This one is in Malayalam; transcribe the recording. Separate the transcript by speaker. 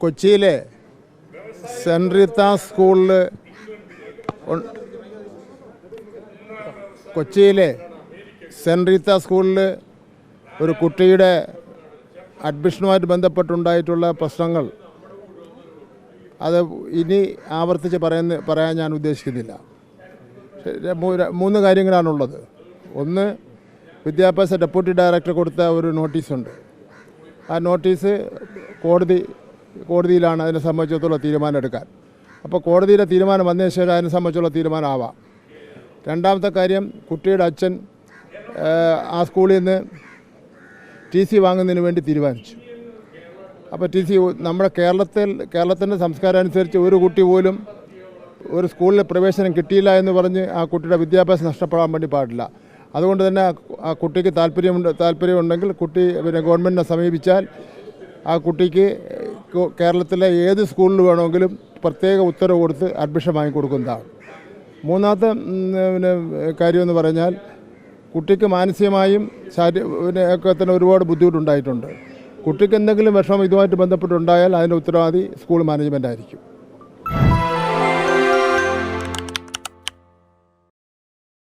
Speaker 1: കൊച്ചിയിലെ സെൻറ് റീത്ത സ്കൂളിൽ ഒരു കുട്ടിയുടെ അഡ്മിഷനുമായിട്ട് ബന്ധപ്പെട്ടുണ്ടായിട്ടുള്ള പ്രശ്നങ്ങൾ അത് ഇനി ആവർത്തിച്ച് പറയാൻ ഞാൻ ഉദ്ദേശിക്കുന്നില്ല. 3 കാര്യങ്ങളാണുള്ളത്. ഒന്ന്, വിദ്യാഭ്യാസ ഡെപ്യൂട്ടി ഡയറക്ടർ കൊടുത്ത ഒരു നോട്ടീസുണ്ട്. ആ നോട്ടീസ് കോടതിയിലാണ് അതിനെ സംബന്ധിച്ചിടത്തോളം തീരുമാനം എടുക്കാൻ. അപ്പോൾ കോടതിയുടെ തീരുമാനം വന്നതിന് ശേഷം അതിനെ സംബന്ധിച്ചുള്ള തീരുമാനമാവാം. രണ്ടാമത്തെ കാര്യം, കുട്ടിയുടെ അച്ഛൻ ആ സ്കൂളിൽ നിന്ന് TC വാങ്ങുന്നതിന് വേണ്ടി തീരുമാനിച്ചു. അപ്പോൾ TC നമ്മുടെ കേരളത്തിൻ്റെ സംസ്കാരം അനുസരിച്ച് ഒരു കുട്ടി പോലും ഒരു സ്കൂളിൽ പ്രവേശനം കിട്ടിയില്ല എന്ന് പറഞ്ഞ് ആ കുട്ടിയുടെ വിദ്യാഭ്യാസം നഷ്ടപ്പെടാൻ വേണ്ടി പാടില്ല. അതുകൊണ്ട് തന്നെ ആ കുട്ടിക്ക് താല്പര്യമുണ്ടെങ്കിൽ കുട്ടി ഗവൺമെൻറ്റിനെ സമീപിച്ചാൽ ആ കുട്ടിക്ക് കേരളത്തിലെ ഏത് സ്കൂളിൽ വേണമെങ്കിലും പ്രത്യേക ഉത്തരവ് കൊടുത്ത് അഡ്മിഷൻ വാങ്ങിക്കൊടുക്കുന്നതാണ്. മൂന്നാമത്തെ കാര്യമെന്ന് പറഞ്ഞാൽ, കുട്ടിക്ക് മാനസികമായും ഒക്കെ തന്നെ ഒരുപാട് ബുദ്ധിമുട്ടുണ്ടായിട്ടുണ്ട്. കുട്ടിക്ക് എന്തെങ്കിലും വിഷമം ഇതുമായിട്ട് ബന്ധപ്പെട്ടുണ്ടായാൽ അതിൻ്റെ ഉത്തരവാദി സ്കൂൾ മാനേജ്മെൻ്റ് ആയിരിക്കും.